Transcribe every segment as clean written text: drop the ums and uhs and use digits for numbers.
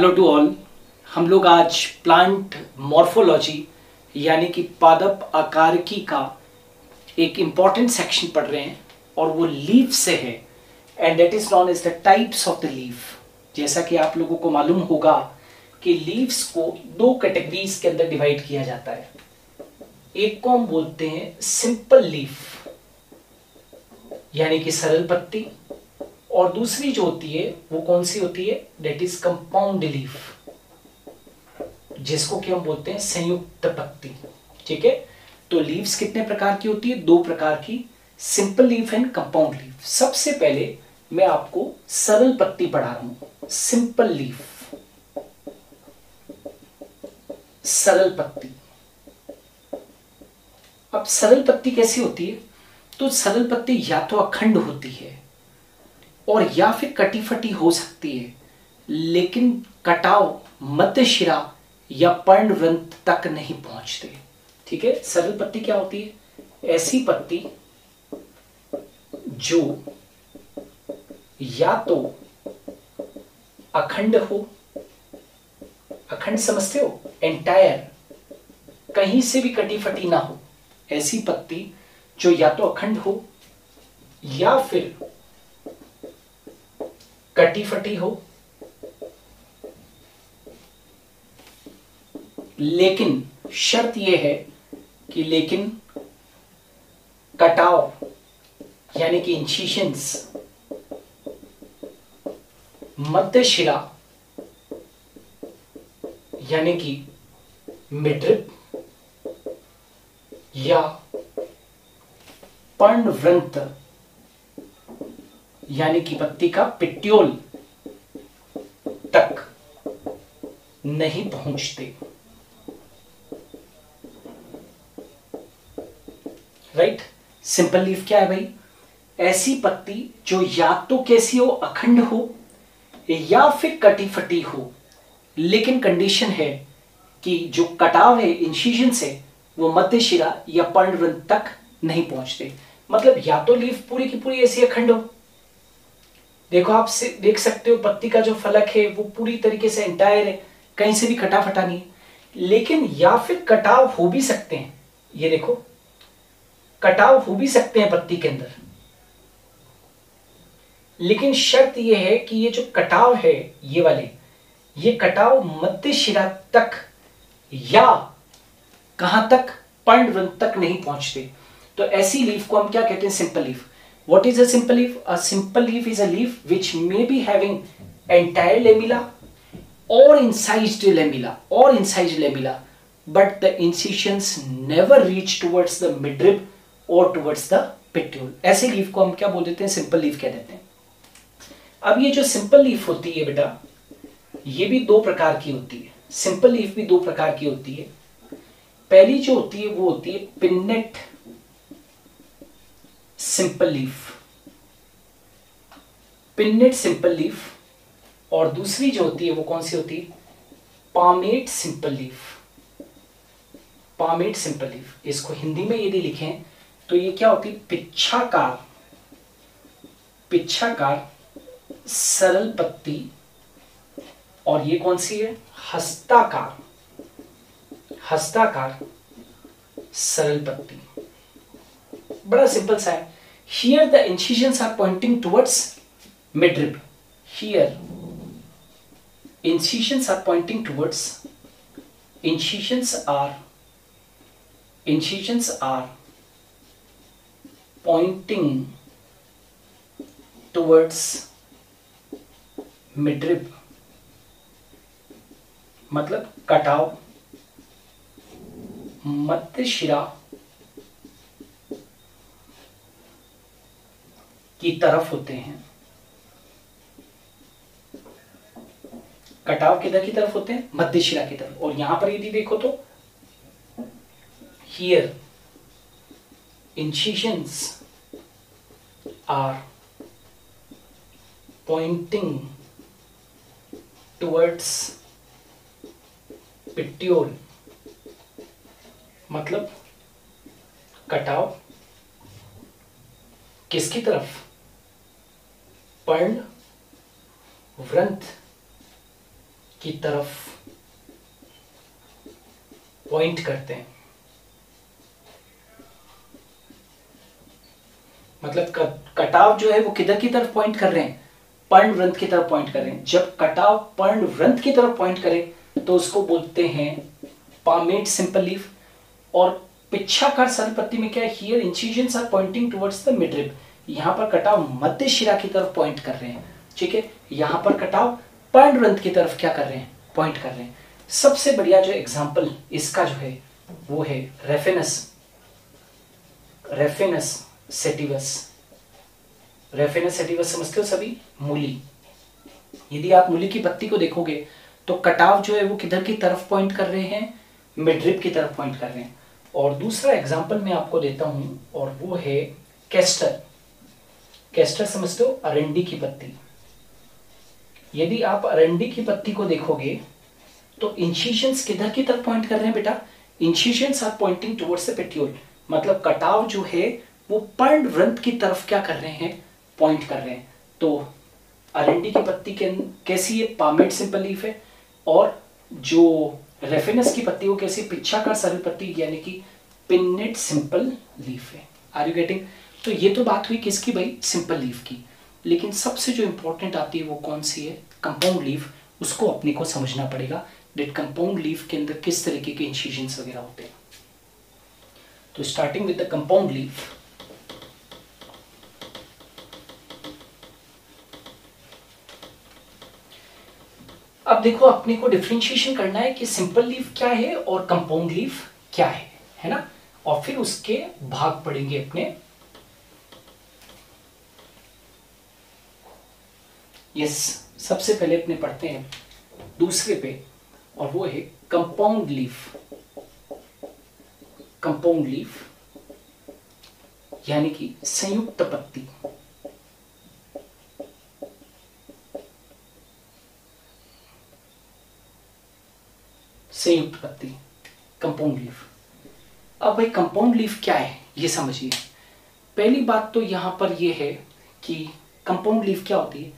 Hello to all. हम लोग आज प्लांट मॉर्फोलॉजी यानी कि पादप आकारिकी का एक इम्पॉर्टेंट सेक्शन पढ़ रहे हैं और वो लीफ से है and that is known as the types of the leaf. जैसा कि आप लोगों को मालूम होगा कि लीव्स को दो कैटेगरीज के अंदर डिवाइड किया जाता है। एक को हम बोलते हैं सिंपल लीफ यानी कि सरल पत्ती, और दूसरी जो होती है वो कौन सी होती है, दैट इज कंपाउंड लीफ, जिसको कि हम बोलते हैं संयुक्त पत्ती। ठीक है, तो लीव्स कितने प्रकार की होती है? दो प्रकार की, simple leaf and compound leaf. सबसे पहले मैं आपको सरल पत्ती पढ़ा रहा हूं, सिंपल लीफ, सरल पत्ती। अब सरल पत्ती कैसी होती है? तो सरल पत्ती या तो अखंड होती है और या फिर कटी फटी हो सकती है, लेकिन कटाव मध्य शिरा या पर्णवृंत तक नहीं पहुंचते। ठीक है, सरल पत्ती क्या होती है? ऐसी पत्ती जो या तो अखंड हो, अखंड समझते हो, एंटायर, कहीं से भी कटी फटी ना हो, ऐसी पत्ती जो या तो अखंड हो या फिर कटी फटी हो, लेकिन शर्त यह है कि लेकिन कटाव यानी कि इंसिशंस मध्य शिरा यानी कि मिडरिप या पर्णवृंत यानी कि पत्ती का पिट्यूल तक नहीं पहुंचते। राइट, सिंपल लीफ क्या है भाई? ऐसी पत्ती जो या तो कैसी हो, अखंड हो या फिर कटी फटी हो, लेकिन कंडीशन है कि जो कटाव है, इंसिशंस है, वो मध्य शिरा या पर्णवृंत तक नहीं पहुंचते। मतलब या तो लीफ पूरी की पूरी ऐसी अखंड हो, देखो आप देख सकते हो पत्ती का जो फलक है वो पूरी तरीके से एंटायर है, कहीं से भी कटा फटा नहीं है, लेकिन या फिर कटाव हो भी सकते हैं। ये देखो, कटाव हो भी सकते हैं पत्ती के अंदर, लेकिन शर्त यह है कि ये जो कटाव है, ये वाले, ये कटाव मध्य शिरा तक या कहां तक, पर्णवृंत तक नहीं पहुंचते। तो ऐसी लीफ को हम क्या कहते हैं? Simple leaf. What is a simple leaf? A simple leaf is a leaf which may be having entire lamella or incised lamella, but the incisions never reach towards the midrib or towards the petiole. ऐसे leaf को हम क्या बोल देते हैं? Simple leaf कह देते हैं। अब ये जो सिंपल लीफ होती है बेटा, ये भी दो प्रकार की होती है। सिंपल लीफ भी दो प्रकार की होती है। पहली जो होती है वो होती है pennate simple leaf, pennate simple leaf, और दूसरी जो होती है वो कौन सी होती है? Palmate simple leaf, palmate simple leaf. इसको हिंदी में यदि लिखें तो ये क्या होती है? पिच्छाकार, पिच्छाकार सरल पत्ती, और ये कौन सी है? हस्ताकार, हस्ताकार सरल पत्ती। बड़ा सिंपल सा है। Here the incisions are pointing towards midrib. Here incisions are pointing towards, incisions are pointing towards midrib, मतलब कटाव मध्य शिरा की तरफ होते हैं। कटाव किधर की तरफ होते हैं? मध्य शिरा की तरफ। और यहां पर यदि देखो तो here incisions are pointing towards petiole, मतलब कटाव किसकी तरफ? पर्ण वृंत की तरफ पॉइंट करते हैं। मतलब कटाव जो है वो किधर की तरफ पॉइंट कर रहे हैं? पर्णवृंत की तरफ पॉइंट कर रहे हैं। जब कटाव पर्णवृंत की तरफ पॉइंट करे तो उसको बोलते हैं पामेट सिंपल लीफ। और पिच्छाकार सरलपत्ति में क्या है? Here incisions are pointing towards the midrib. यहां पर कटाव मध्य शिरा की तरफ पॉइंट कर रहे हैं, ठीक है। यहां पर कटाव पर्णवृंत की तरफ क्या कर रहे हैं? पॉइंट कर रहे हैं। सबसे बढ़िया जो एग्जाम्पल इसका जो है वो है रेफिनस, रेफिनस सेटिवस। रेफिनस सेटिवस समझते हो सभी? मूली। यदि आप मूली की पत्ती को देखोगे तो कटाव जो है वो किधर की तरफ पॉइंट कर रहे हैं? मिडरिब की तरफ पॉइंट कर रहे हैं। और दूसरा एग्जांपल मैं आपको देता हूं और वो है कैस्टर। कैस्टर समझते हो? अरंडी की पत्ती। यदि आप अरंडी की पत्ती को देखोगे तो इंसिजन्स किधर की तरफ पॉइंट कर रहे हैं बेटा? Incisions are pointing towards the petiole. मतलब कटाव जो है वो पर्णवृंत की तरफ क्या कर रहे हैं? पॉइंट कर रहे हैं। तो अरंडी की पत्ती के कैसी है? पामेट सिंपल लीफ है। और जो रेफिनस की पत्ती वो कैसी? पिच्छाकार सरल पत्ती यानी कि पिन्नेट सिंपल लीफ है। Are you getting? तो ये तो बात हुई किसकी भाई? सिंपल लीफ की। लेकिन सबसे जो इंपॉर्टेंट आती है वो कौन सी है? Compound leaf. उसको अपने को समझना पड़ेगा डेट कंपाउंड लीफ के अंदर किस तरीके के इंसिजन्स वगैरह होते हैं। तो starting with the compound leaf, अब देखो अपने को डिफरेंशिएशन करना है कि सिंपल लीफ क्या है और कंपाउंड लीफ क्या है ना। और फिर उसके भाग पढ़ेंगे अपने। यस, सबसे पहले अपने पढ़ते हैं दूसरे पे और वो है कंपाउंड लीफ। कंपाउंड लीफ यानी कि संयुक्त पत्ती। संयुक्त पत्ती, कंपाउंड लीफ। अब भाई कंपाउंड लीफ क्या है ये समझिए। पहली बात तो यहां पर ये है कि कंपाउंड लीफ क्या होती है?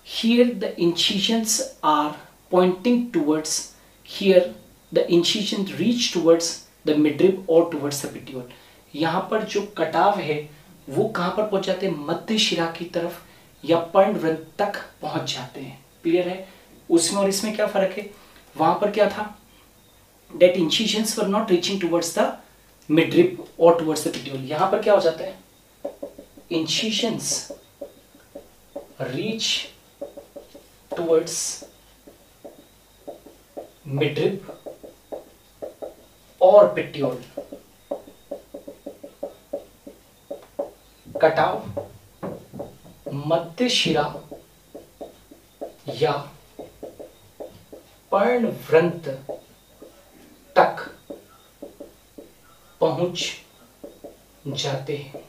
Here the incisions are pointing towards, here the incision reach towards the midrib और टुवर्ड्स द पेट्यूल। यहां पर जो कटाव है वो कहां पर पहुंच जाते हैं? मध्य शिरा की तरफ या पर्णवृंत तक पहुंच जाते हैं। क्लियर है? उसमें और इसमें क्या फर्क है? वहां पर क्या था? that incisions were not reaching towards the midrib or towards the petiole। यहां पर क्या हो जाता है? incisions reach towards midrib और petiole। कटाव मध्य शिरा या पर्णवृंत तक पहुंच जाते हैं।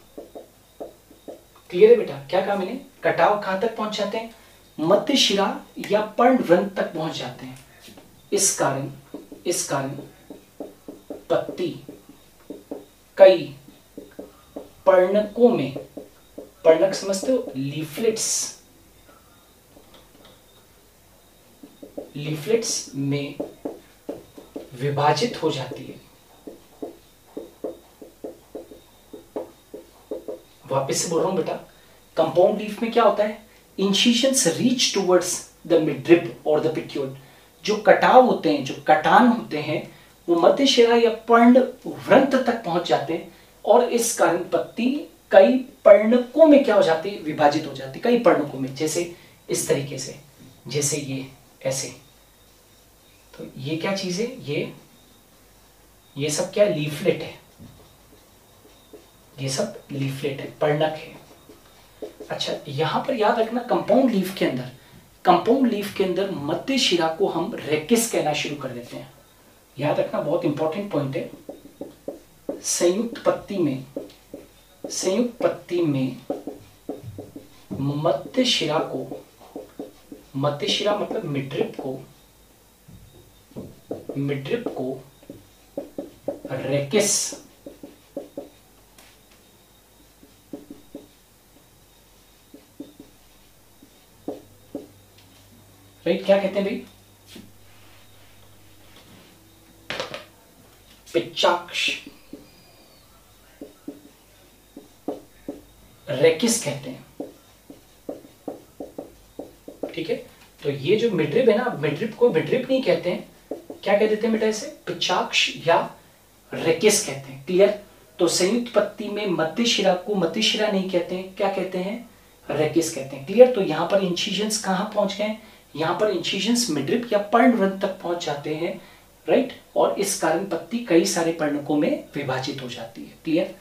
क्लियर है बेटा? क्या कहा मैंने? कटाव कहां तक पहुंच जाते हैं? मध्य शिरा या पर्णवृंत तक पहुंच जाते हैं। इस कारण पत्ती कई पर्णकों में, पर्णक समझते हो? लीफलेट्स में विभाजित हो जाती है। वापस से बोल रहा हूं बेटा, कंपाउंड लीफ में क्या होता है? Incisions reach towards the midrib और द पेट्यूल। जो कटाव होते हैं, जो कटान होते हैं, वो मध्य शिरा या पर्णवृंत तक पहुंच जाते हैं और इस कारण पत्ती कई पर्णकों में क्या हो जाती है? विभाजित हो जाती है कई पर्णकों में। जैसे इस तरीके से, जैसे ये ऐसे। तो ये क्या चीज है? ये सब क्या है? लीफलेट है। ये सब लीफलेट है, पर्णक है। अच्छा, यहां पर याद रखना कंपाउंड लीफ के अंदर मध्य शिरा को हम रेकिस कहना शुरू कर देते हैं। याद रखना, बहुत इंपॉर्टेंट पॉइंट है। संयुक्त पत्ती में मध्य शिरा मतलब मिडरिब को रेकिस राइट क्या कहते हैं भाई? पिच्चाक्ष, रेकिस कहते हैं। ठीक है, तो ये जो मिड्रिब है ना, मिड्रिब को मिड्रिब नहीं कहते हैं, क्या कह देते हैं बेटा इसे? पिच्चाक्ष या रेकिस कहते हैं। क्लियर? तो संयुक्त पत्ती में मध्य शिरा को मध्य शिरा नहीं कहते हैं, क्या कहते हैं? रेकिस कहते हैं। क्लियर? तो यहां पर इंसिजन्स कहां पहुंच गए? यहां पर इंसिजन्स मिड्रिब या पर्णवृंत तक पहुंच जाते हैं, राइट। और इस कारण पत्ती कई सारे पर्णकों में विभाजित हो जाती है। क्लियर?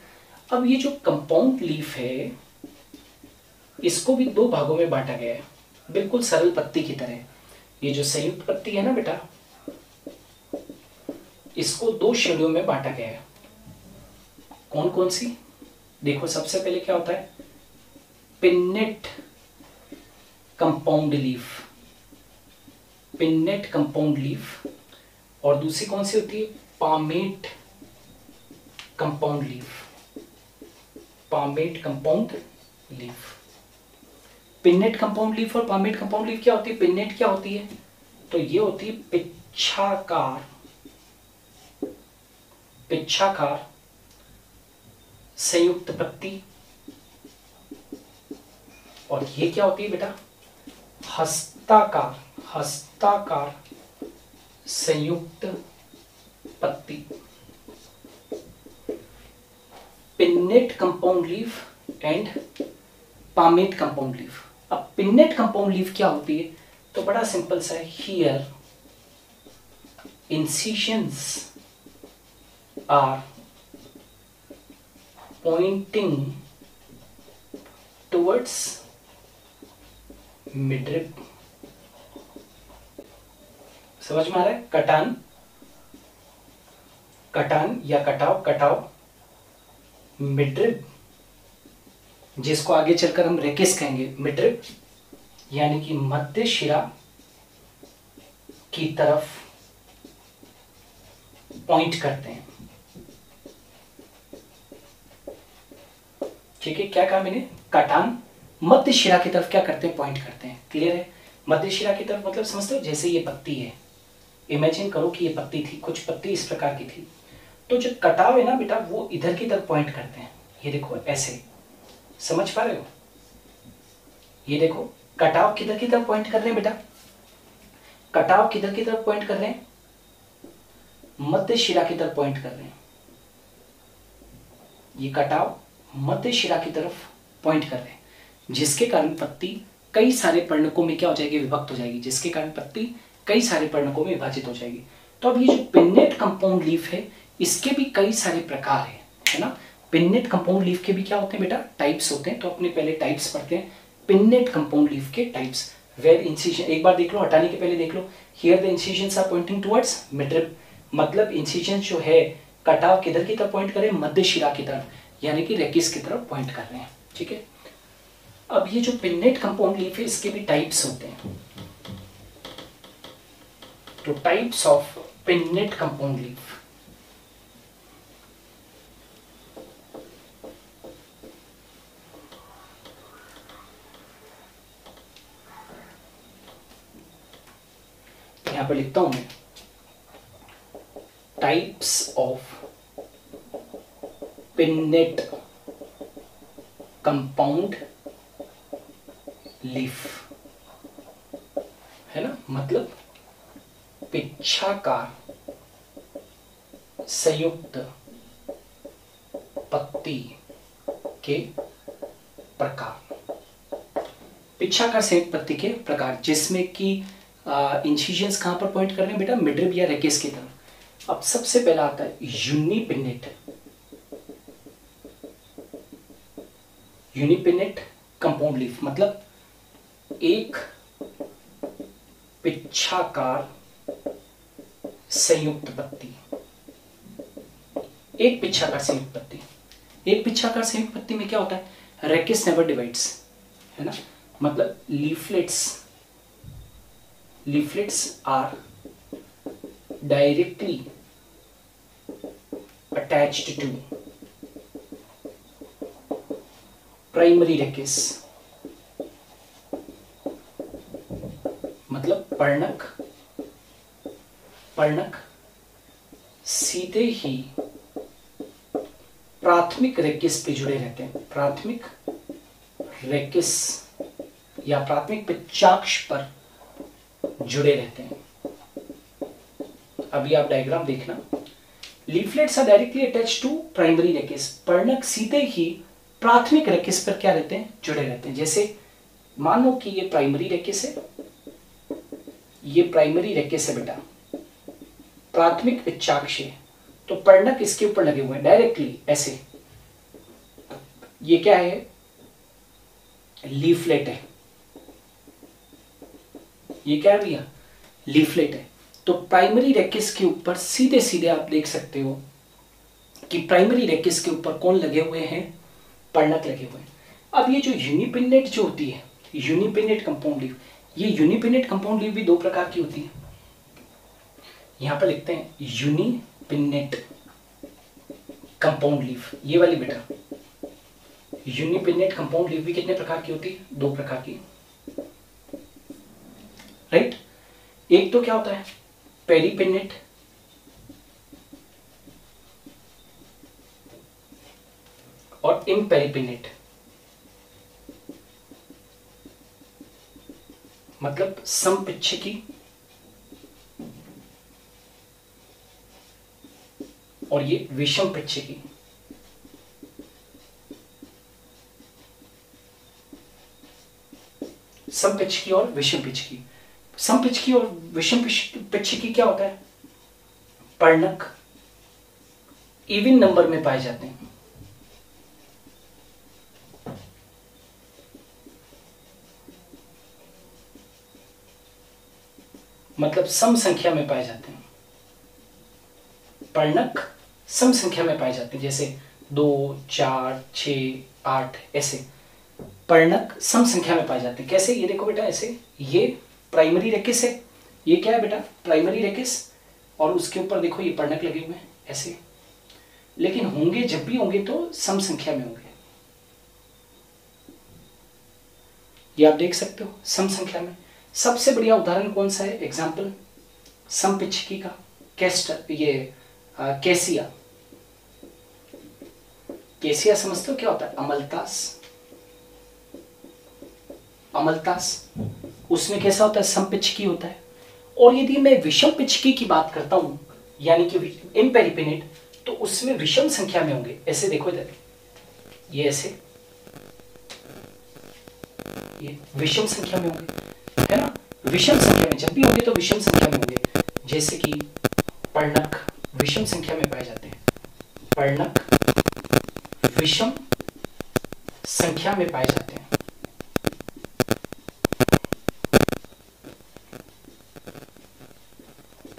अब ये जो कंपाउंड लीफ है, इसको भी दो भागों में बांटा गया है, बिल्कुल सरल पत्ती की तरह। ये जो संयुक्त पत्ती है ना बेटा, इसको दो श्रेणियों में बांटा गया है। कौन कौन सी? देखो, सबसे पहले क्या होता है? Pennate compound leaf, pennate compound leaf. और दूसरी कौन सी होती है? Palmate compound leaf, palmate compound leaf. Pennate compound leaf और पामेट कंपाउंड लीफ क्या होती है? पिन्नेट क्या होती है? तो ये होती है पिच्छाकार, पिच्छाकार संयुक्त पत्ती। और ये क्या होती है बेटा? हस्ताकार, हस्ताकार संयुक्त पत्ती। Pinnate compound leaf and palmate compound leaf. अब पिन्नेट कंपाउंड लीफ क्या होती है? तो बड़ा सिंपल सा है। Here incisions are pointing towards midrib। समझ में आ रहा है? कटान, कटान या कटाव, कटाव मिड्रिब, जिसको आगे चलकर हम रेकिस कहेंगे, मिड्रिब यानी कि मध्य शिरा की तरफ पॉइंट करते हैं। ठीक है, क्या कहा मैंने? कटान मध्य शिरा की तरफ क्या करते हैं? पॉइंट करते हैं। क्लियर है? मध्य शिरा की तरफ मतलब समझते हो? जैसे ये पत्ती है, इमेजिन करो कि ये पत्ती थी, कुछ पत्ती इस प्रकार की थी, तो जो कटाव है ना बेटा, वो इधर की तरफ पॉइंट करते हैं। ये देखो ऐसे, समझ पा रहे हो? ये देखो, कटाव किधर की तरफ पॉइंट कर रहे हैं बेटा? कटाव किधर की तरफ पॉइंट कर रहे हैं? मध्य शिरा की तरफ पॉइंट कर रहे हैं। ये कटाव मध्य शिरा की तरफ पॉइंट कर रहे हैं, जिसके कारण पत्ती कई सारे पर्णकों में क्या हो जाएगी? विभक्त हो जाएगी, जिसके कारण पत्ती कई सारे पर्णकों में विभाजित हो जाएगी। तो अब ये जो पिन्नेट कंपाउंड लीफ है, इसके भी कई सारे प्रकार है ना। पिन्नेट कंपाउंड लीफ के भी क्या होते हैं बेटा? टाइप्स होते हैं। तो अपने पहले टाइप्स पढ़ते हैं। पिन्नेट कंपाउंड लीफ के टाइप्स। वेयर इंसिजन, एक बार देख लो, हटाने के पहले देख लो। Here the incisions are pointing towards midrib, मतलब इंसिजन जो है कटाव किधर की तरफ पॉइंट कर रहे हैं? मध्य शिरा की तरफ, यानी कि रेकिस की तरफ पॉइंट कर रहे हैं। ठीक है, अब ये जो पिन्नेट कंपाउंड लीफ है, इसके भी टाइप्स होते हैं। तो types of pennate compound leaf. यहां पर लिखता हूं मैं, types of pennate compound leaf, है ना, मतलब पिच्छाकार संयुक्त पत्ती के प्रकार। पिच्छाकार संयुक्त पत्ती के प्रकार, जिसमें कि इंसिजन्स कहां पर पॉइंट कर रहे हैं बेटा? मिडरिब या रेकिस की तरफ। अब सबसे पहला आता है यूनिपिन्नेट, यूनिपिन्नेट कंपाउंड लीफ, मतलब एक पिच्छाकार संयुक्त पत्ती, एक पिच्छाकार संयुक्त पत्ती। एक पिच्छाकार संयुक्त पत्ती में क्या होता है? रेकिस नेवर डिवाइड्स, है ना, मतलब leaflets are directly attached to primary rachis, मतलब पर्णक सीधे ही प्राथमिक रेकिस पे जुड़े रहते हैं, प्राथमिक रेकिस या प्राथमिक पिच्चाक्ष पर जुड़े रहते हैं। अभी आप डायग्राम देखना, leaflets are directly attach to primary rachis, पर्णक सीधे ही प्राथमिक रेकिस पर क्या रहते हैं, जुड़े रहते हैं। जैसे मान लो कि ये प्राइमरी रेकिस है, ये प्राइमरी रेकिस है बेटा, प्राथमिक पिच्चाक्ष है, तो पर्णक इसके ऊपर लगे हुए हैं डायरेक्टली ऐसे। ये क्या है, लीफलेट है, ये क्या है भैया, लीफलेट है। तो प्राइमरी रेकिस के ऊपर सीधे सीधे आप देख सकते हो कि प्राइमरी रेकिस के ऊपर कौन लगे हुए हैं, पर्णक लगे हुए हैं। अब ये जो यूनिपिन्नेट जो होती है, यूनिपिन्नेट कंपाउंड लीफ, ये यूनिपिन्नेट कंपाउंड लीफ भी दो प्रकार की होती है। यहां पर लिखते हैं यूनिपिन्नेट कंपाउंड लीफ, ये वाली बेटा यूनिपिन्नेट कंपाउंड लीफ भी कितने प्रकार की होती है, दो प्रकार की, राइट। एक तो क्या होता है पेरिपिन्नेट, और इम्पेरिपिन्नेट, मतलब समपिच्छकी और ये विषम पिच्छकी। समपिच्छकी और विषम पिच्छकी। समपिच्छकी और विषम पिच्छकी क्या होता है, पर्णक इवन नंबर में पाए जाते हैं, मतलब सम संख्या में पाए जाते हैं, पर्णक सम संख्या में पाए जाते हैं, जैसे 2, 4, 6, 8 ऐसे पर्णक सम संख्या में पाए जाते हैं। कैसे, ये देखो बेटा ऐसे, ये प्राइमरी रेकिस है, ये क्या है बेटा प्राइमरी रेकिस, और उसके ऊपर देखो ये पर्णक लगे हुए हैं ऐसे, लेकिन होंगे जब भी होंगे तो सम संख्या में होंगे, ये आप देख सकते हो सम संख्या में। सबसे बढ़िया उदाहरण कौन सा है, एग्जाम्पल समपिच्छकी का, कैस्टर, ये कैसिया। कैसिया समझते हो क्या होता है, अमलतास, अमलतास, उसमें कैसा होता है, समपिच्छकी होता है। और यदि मैं विषम पिच्छकी की बात करता हूं, यानी कि इम्पेरिपिनेट, तो उसमें विषम संख्या में होंगे। ऐसे देखो इधर, ये ऐसे, ये विषम संख्या में होंगे, है ना, विषम संख्या में जब भी होंगे तो विषम संख्या में होंगे। जैसे कि पर्णक विषम संख्या में पाए जाते हैं, पर्णक विषम संख्या में पाए जाते हैं।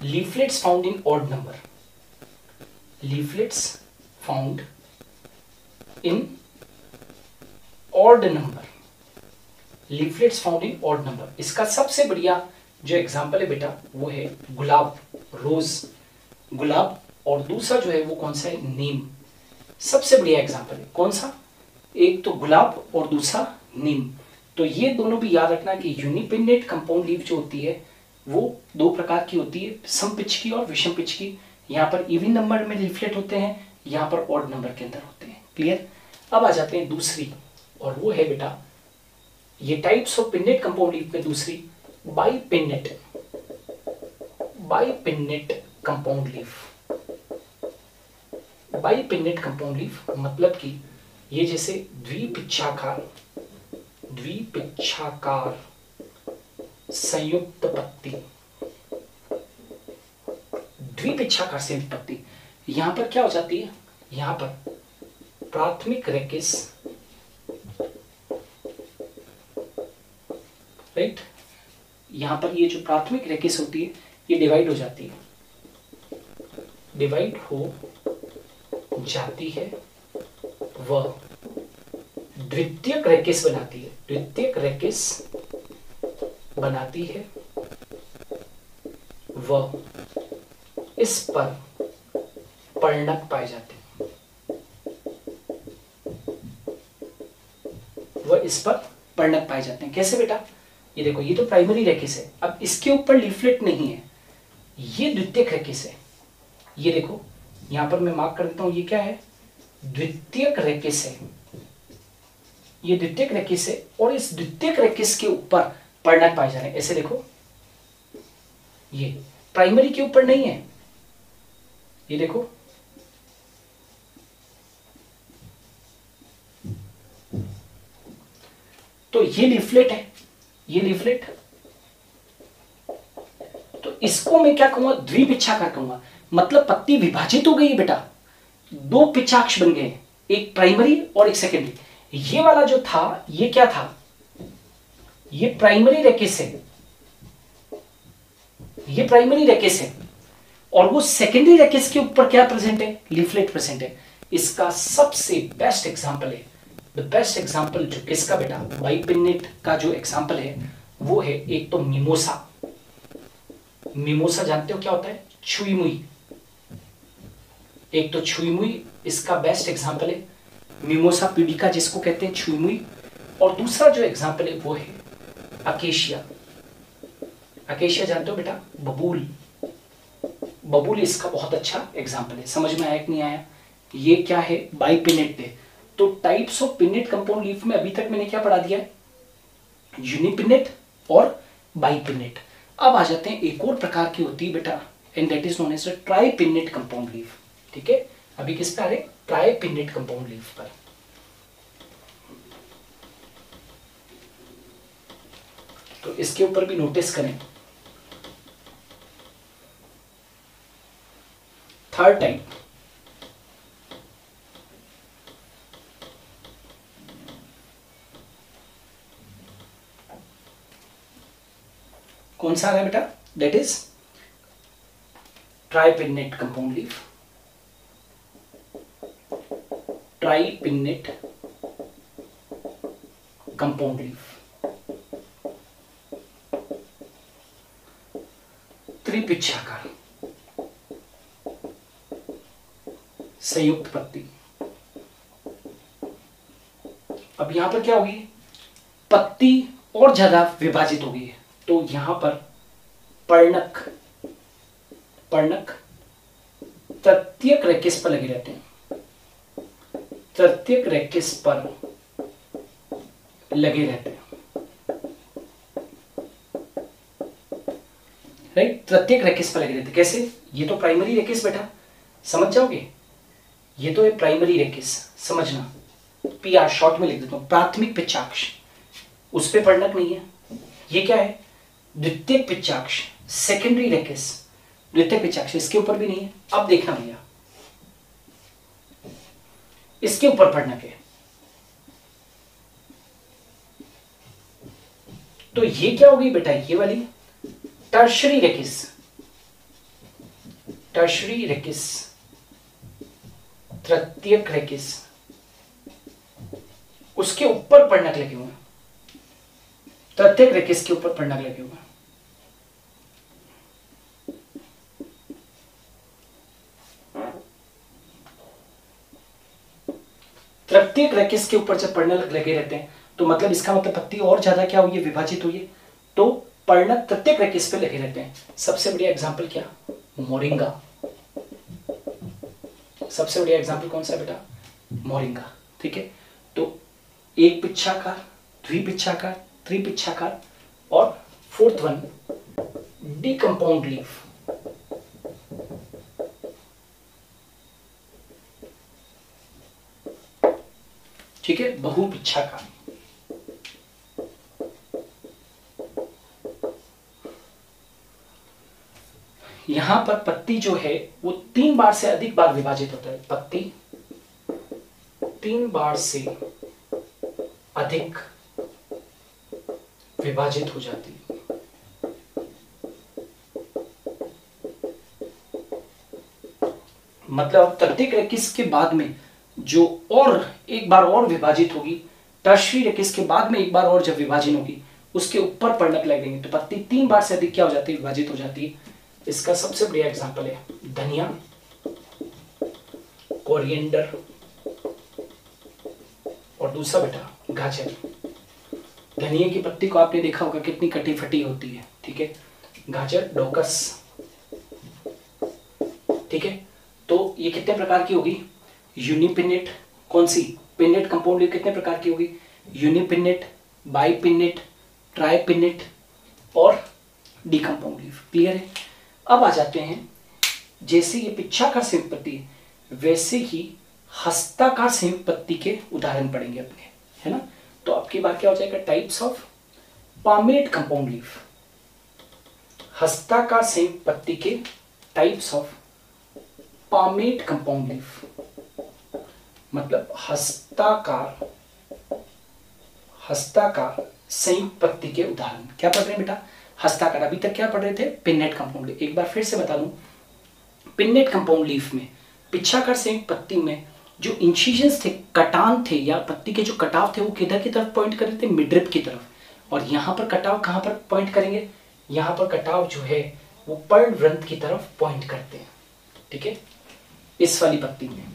Leaflets found in odd number. Leaflets found in odd number. Leaflets found in odd number. इसका सबसे बढ़िया जो एग्जाम्पल है बेटा वो है गुलाब, रोज, गुलाब, और दूसरा जो है वो कौन सा है, नीम। सबसे बढ़िया एग्जाम्पल है कौन सा, एक तो गुलाब और दूसरा नीम। तो ये दोनों भी याद रखना कि यूनिपिन्नेट कंपाउंड लीफ जो होती है वो दो प्रकार की होती है, समपिच्छकी और विषम पिच्छकी। यहाँ पर इवन नंबर में लीफलेट होते हैं, यहाँ पर ऑड नंबर के अंदर होते हैं। क्लियर। अब आ जाते हैं दूसरी, और वो है बेटा ये types of pennate compound leaf में दूसरी बाइपिन्नेट, बाइपिन्नेट कंपाउंड लीफ। बाइपिन्नेट कंपाउंड लीफ मतलब कि ये जैसे द्विपिच्छाकार, द्विपिच्छाकार संयुक्त पत्ती, द्विपिच्छाकार संयुक्त पत्ती। यहां पर क्या हो जाती है, यहां पर प्राथमिक रेकिस, राइट, यहां पर ये जो प्राथमिक रेकिस होती है ये डिवाइड हो जाती है, डिवाइड हो जाती है, वह द्वितीयक रेकिस बनाती है, द्वितीयक रेकिस बनाती है, वह इस पर पर्णक पाए जाते हैं, वह इस पर पर्णक पाए जाते हैं। कैसे बेटा, ये देखो ये तो प्राइमरी रेकिस है, अब इसके ऊपर लीफलेट नहीं है, ये द्वितीयक रेकिस है। ये देखो यहां पर मैं मार्क कर देता हूं, ये क्या है, द्वितीयक रेकिस है, ये द्वितीयक रेकिस है, और इस द्वितीयक रेकिस के ऊपर पर्णक पाए जा रहे हैं। ऐसे देखो, ये प्राइमरी के ऊपर नहीं है, ये देखो, तो ये लीफलेट है, ये लीफलेट, तो इसको मैं क्या कहूंगा, द्विपिच्छाकार कहूंगा। मतलब पत्ती विभाजित हो गई है बेटा, दो पिच्छाक्ष बन गए, एक प्राइमरी और एक सेकेंडरी। ये वाला जो था, ये क्या था, ये प्राइमरी रेकिस है, ये प्राइमरी रेकिस है, और वो सेकेंडरी रेकिस के ऊपर क्या प्रेजेंट है, लीफलेट प्रेजेंट है। इसका सबसे बेस्ट एग्जांपल है, द बेस्ट एग्जांपल जो किसका बेटा, बाइपिन्नेट का जो एग्जांपल है वो है एक तो मिमोसा। मिमोसा जानते हो क्या होता है, छुई मुई, एक तो छुई मुई इसका बेस्ट एग्जांपल है, मिमोसा प्यूडिका जिसको कहते हैं छुई मुई, और दूसरा जो एग्जांपल है वो है अकेशिया। अकेशिया जानते हो बेटा, बबूल, बबूल इसका बहुत अच्छा एग्जांपल है। समझ में आया कि नहीं आया, ये क्या है, बाइपिनेट है। तो types of pinnate compound leaf में अभी तक मैंने क्या पढ़ा दिया है, यूनिपिनेट और बाइपिनेट। अब आ जाते हैं एक और प्रकार की होती है बेटा, and that is known as tripinnate compound leaf. ठीक है, अभी किस पे आ रहे, ट्राइपिनेट कंपाउंड लीफ पर। तो इसके ऊपर भी नोटिस करें, थर्ड टाइप, कौन सा आ रहा है बेटा, that is tripinnate compound leaf. Tripinnate compound leaf, त्रिपिच्छाकार संयुक्त पत्ती। अब यहां पर क्या होगी, पत्ती और ज्यादा विभाजित हो गई है, तो यहां पर पर्णक, पर्णक तृतीयक रेकिस पर लगे रहते हैं, तृतीयक रेकिस पर लगे रहते हैं, राइट, तृतीयक रेकिस पर लगे रहते हैं। कैसे, ये तो प्राइमरी रेकिस बेटा, समझ जाओगे, ये तो है प्राइमरी रेकिस, समझना, पीआर शॉर्ट में लिख देता हूं, प्राथमिक पिच्चाक्ष, उस पे पर्णक नहीं है। ये क्या है, द्वितीयक पिच्चाक्ष, सेकेंडरी रेकिस, द्वितीयक पिच्चाक्ष, इसके ऊपर भी नहीं है। अब देखना भैया, इसके ऊपर पर्णक है, तो ये क्या होगी बेटा, ये वाली टर्शरी रेकिस, टर्शरी रेकिस, तृतीयक रेकिस, उसके ऊपर पर्णक लगे हुए हैं, तृतीयक रेकिस के ऊपर पर्णक लगे हुए हैं। तृतीयक रेकिस के ऊपर जब पर्णक लगे रहते हैं तो मतलब इसका मतलब पत्ती और ज्यादा क्या हुई है, विभाजित हुई है, तो पर्णक तृतीयक रेकिस पे लगे रहते हैं। सबसे बढ़िया एग्जांपल क्या, मोरिंगा, सबसे बढ़िया एग्जांपल कौन सा बेटा, मोरिंगा। ठीक है, तो एक पिच्छाकार, द्विपिच्छाकार, त्रिपिच्छाकार, और फोर्थ वन डीकंपाउंड लीफ। ठीक है, बहुपिच्छाकार। यहां पर पत्ती जो है वो 3 बार से अधिक बार विभाजित होता है, पत्ती 3 बार से अधिक विभाजित हो जाती है। मतलब तृतीयक रेकिस के बाद में जो और एक बार और विभाजित होगी, टर्शरी रेकिस के बाद में एक बार और जब विभाजन होगी, उसके ऊपर पर्णक लगेंगे, तो पत्ती 3 बार से अधिक क्या हो जाती है, विभाजित हो जाती है। इसका सबसे बढ़िया एग्जांपल है धनिया, कोरिएंडर, और दूसरा बेटा गाजर। धनिया की पत्ती को आपने देखा होगा कितनी कटी फटी होती है। ठीक है, गाजर डोकस। ठीक है, तो ये कितने प्रकार की होगी? यूनिपिनेट। कौन सी? पिनेट कंपाउंड लीफ कितने प्रकार की होगी? यूनिपिनेट, बाईपिनेट, ट्राईपिनेट और डी कंपाउंड लीफ। क्लियर है? अब आ जाते हैं, जैसे ये पिच्छाकार संयुक्त पत्ती है वैसे ही हस्ताकार संयुक्त पत्ती के उदाहरण पढ़ेंगे अपने, है ना। तो आपकी बात क्या हो जाएगा? Types of palmate compound leaf. हस्ताकार संयुक्त पत्ती के types of palmate compound leaf, मतलब हस्ताकार संयुक्त पत्ती के उदाहरण। क्या पढ़ रहे हैं बेटा? हस्ताकार। अभी तक क्या पढ़ रहे थे? Pennate compound leaf. एक बार फिर से बता दूं, पिन्नेट कंपाउंड लीफ में, पिच्छाकार संयुक्त पत्ती में जो इंसिजन्स थे, कटान थे या पत्ती के जो कटाव थे वो किधर की तरफ पॉइंट कर रहे थे? मिडरिप की तरफ। और यहाँ पर कटाव कहाँ पर पॉइंट करेंगे? यहाँ पर कटाव जो है वो पर्णवृंत की तरफ पॉइंट करते हैं। ठीक है, इस वाली पत्ती में।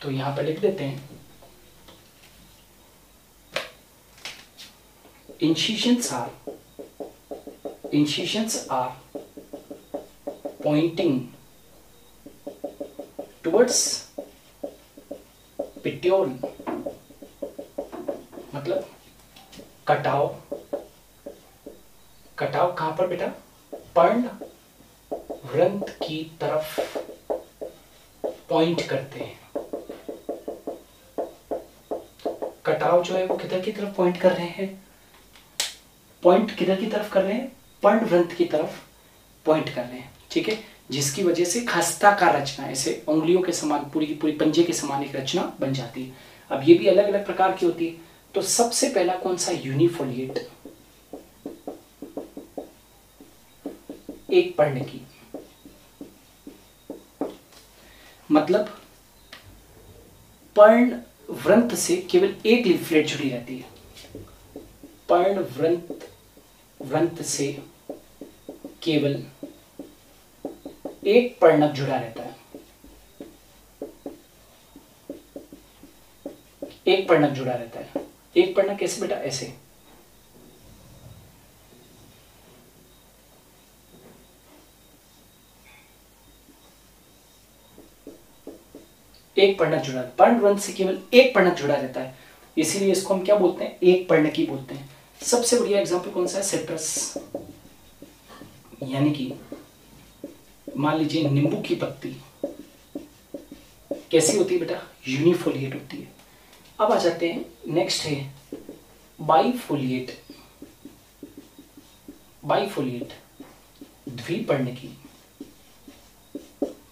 तो यहां पर लिख देते हैं, incisions are pointing towards petiole, मतलब कटाव कहां पर बेटा? पर्णवृंत की तरफ पॉइंट करते हैं। कटाव जो है वो किधर की तरफ पॉइंट कर रहे हैं? पॉइंट किधर की तरफ कर रहे हैं? पर्णवृंत की तरफ पॉइंट कर रहे हैं। ठीक है, जिसकी वजह से हस्ताकार रचना, ऐसे उंगलियों के समान, पूरी की पूरी पंजे के समान एक रचना बन जाती है। अब ये भी अलग अलग प्रकार की होती है। तो सबसे पहला कौन सा? यूनिफोलिएट, एक पर्ण की, मतलब पर्णवृंत से केवल एक लीफलेट जुड़ी रहती है। पर्णवृंत से केवल एक पर्णक जुड़ा रहता है। एक पर्णक जुड़ा रहता है। एक पर्णक कैसे बेटा? ऐसे। एक पर्णक जुड़ा, पर्णवृंत से केवल एक पर्णक जुड़ा रहता है, इसीलिए इसको हम क्या बोलते हैं? एक पर्णकी बोलते हैं। सबसे बढ़िया एग्जांपल कौन सा है? सिट्रस, यानी कि मान लीजिए नींबू की पत्ती कैसी होती है बेटा? यूनिफोलिएट होती है। अब आ जाते हैं, नेक्स्ट है बाईफोलिएट। बाईफोलिएट द्विपर्णकी,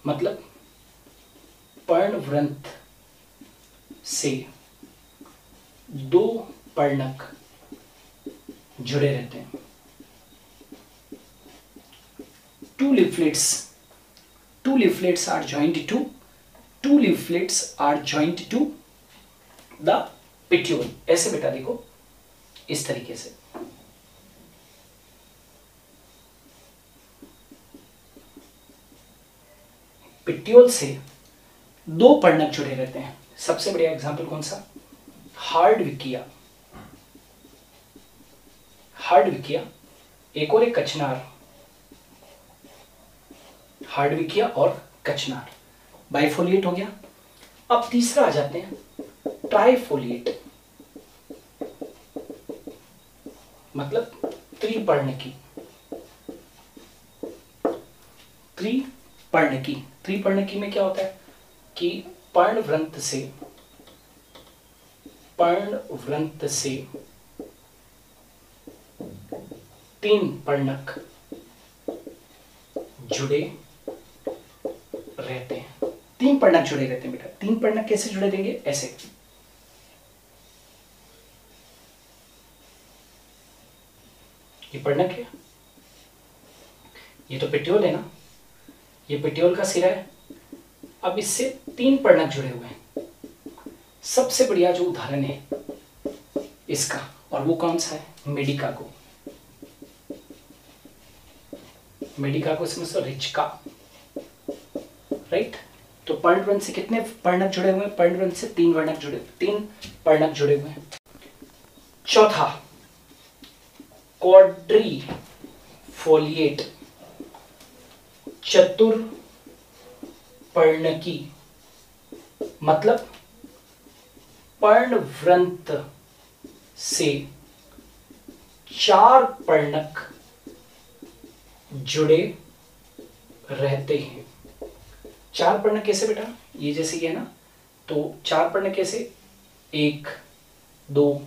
मतलब पर्णवृंत से दो पर्णक जुड़े रहते हैं। Two leaflets are joined to the petiole। ऐसे बेटा देखो, इस तरीके से। पेट्यूल से दो पर्णक जुड़े रहते हैं। सबसे बढ़िया एग्जांपल कौन सा? हार्डविकिया। एक और एक कचनार। हार्डविकिया और कचनार। बाइफोलिएट हो गया। अब तीसरा आ जाते हैं ट्राइफोलिएट, मतलब त्रिपर्णकी। त्रिपर्णकी में क्या होता है कि पर्णवृंत से तीन पर्णक जुड़े रहते हैं। तीन पर्णक जुड़े रहते हैं बेटा। तीन पर्णक कैसे जुड़े देंगे? ऐसे। ये पर्णक है, ये तो पेट्यूल है ना, ये पेट्यूल का सिरा है। अब इससे तीन पर्णक जुड़े हुए हैं। सबसे बढ़िया जो उदाहरण है इसका, और वो कौन सा है? मेडिकागो। मेडिकागो समझो, रिचका, राइट। तो पर्णवृंत से कितने पर्णक जुड़े हुए हैं? पर्णवृंत से तीन पर्णक जुड़े हुए हैं। चौथा क्वाड्रीफोलिएट। चतुर्पर्णकी मतलब पर्णवृंत से 4 पर्णक जुड़े रहते हैं। 4 पर्णक कैसे बेटा? ये जैसे ये है ना, तो 4 पर्णक कैसे? 1 2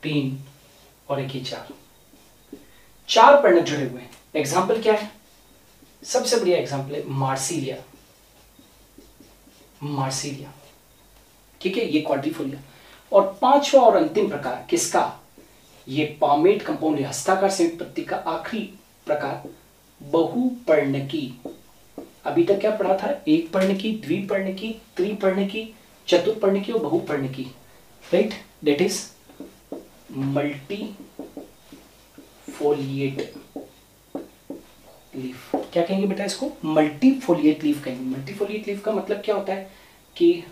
3 और एक ही 4 पर्णक जुड़े हुए हैं। एग्जाम्पल क्या है? सबसे बढ़िया एग्जाम्पल है मार्सिलिया। मार्सिलिया, ठीक है, ये क्वाड्रिफोलिया। और 5वां और अंतिम प्रकार किसका? ये पामेट कंपाउंड, हस्ताकार संयुक्त पत्ती का आखिरी प्रकार बहुपर्णकी। अभी तक क्या पढ़ा था? एक पर्णकी, द्विपर्णकी, त्रिपर्णकी, चतुर्पर्णकी और बहुपर्णकी, right? That is multifoliate leaf. क्या कहेंगे बेटा इसको? मल्टीफोलिएट लीफ कहेंगे। मल्टीफोलिएट लीफ का मतलब क्या होता है कि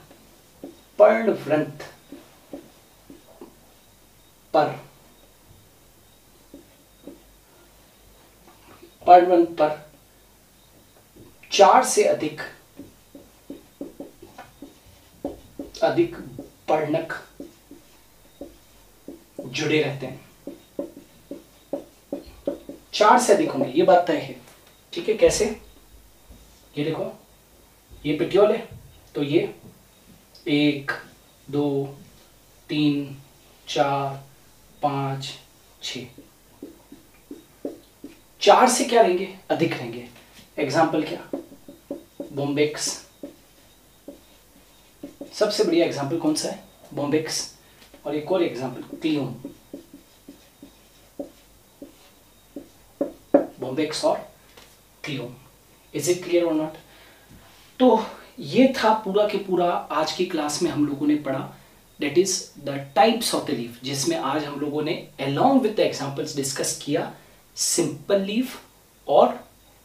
पर्णवृंत पर पर्णवृंत पर 4 से अधिक पर्णक जुड़े रहते हैं। 4 से अधिक होंगे, ये बात तय है, ठीक है? कैसे? ये देखो, ये पेटियोल है, तो ये 1 2 3 4 5 6, 4 से क्या रहेंगे? अधिक रहेंगे। एग्जाम्पल क्या? बॉम्बेक्स। सबसे बढ़िया एग्जाम्पल कौन सा है? बॉम्बेक्स। और एक और एग्जाम्पल क्लियोन। बॉम्बेक्स और क्लियोन। इज इट क्लियर और नॉट? तो ये था पूरा के पूरा आज की क्लास में हम लोगों ने पढ़ा, that is the types of the leaf, जिसमें आज हम लोगों ने along with the examples discuss किया सिंपल लीफ और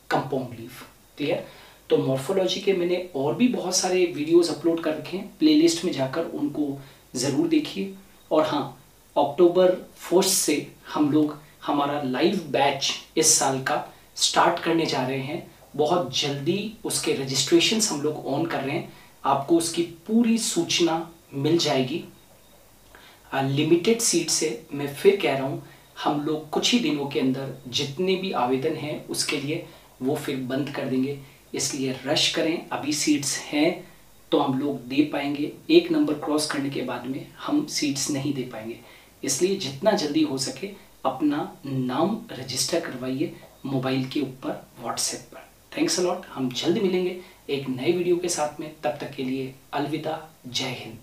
कंपाउंड लीफ। क्लियर? तो मॉर्फोलॉजी के मैंने और भी बहुत सारे वीडियोस अपलोड कर रखे हैं, प्लेलिस्ट में जाकर उनको ज़रूर देखिए। और हाँ, अक्टूबर 1 से हम लोग हमारा लाइव बैच इस साल का स्टार्ट करने जा रहे हैं। बहुत जल्दी उसके रजिस्ट्रेशंस हम लोग ऑन कर रहे हैं, आपको उसकी पूरी सूचना मिल जाएगी। लिमिटेड सीट से मैं फिर कह रहा हूँ, हम लोग कुछ ही दिनों के अंदर जितने भी आवेदन हैं उसके लिए वो फिर बंद कर देंगे, इसलिए रश करें। अभी सीट्स हैं तो हम लोग दे पाएंगे, 1 नंबर क्रॉस करने के बाद में हम सीट्स नहीं दे पाएंगे, इसलिए जितना जल्दी हो सके अपना नाम रजिस्टर करवाइए मोबाइल के ऊपर, व्हाट्सएप पर। Thanks a lot. हम जल्द मिलेंगे एक नए वीडियो के साथ में, तब तक के लिए अलविदा, जय हिंद।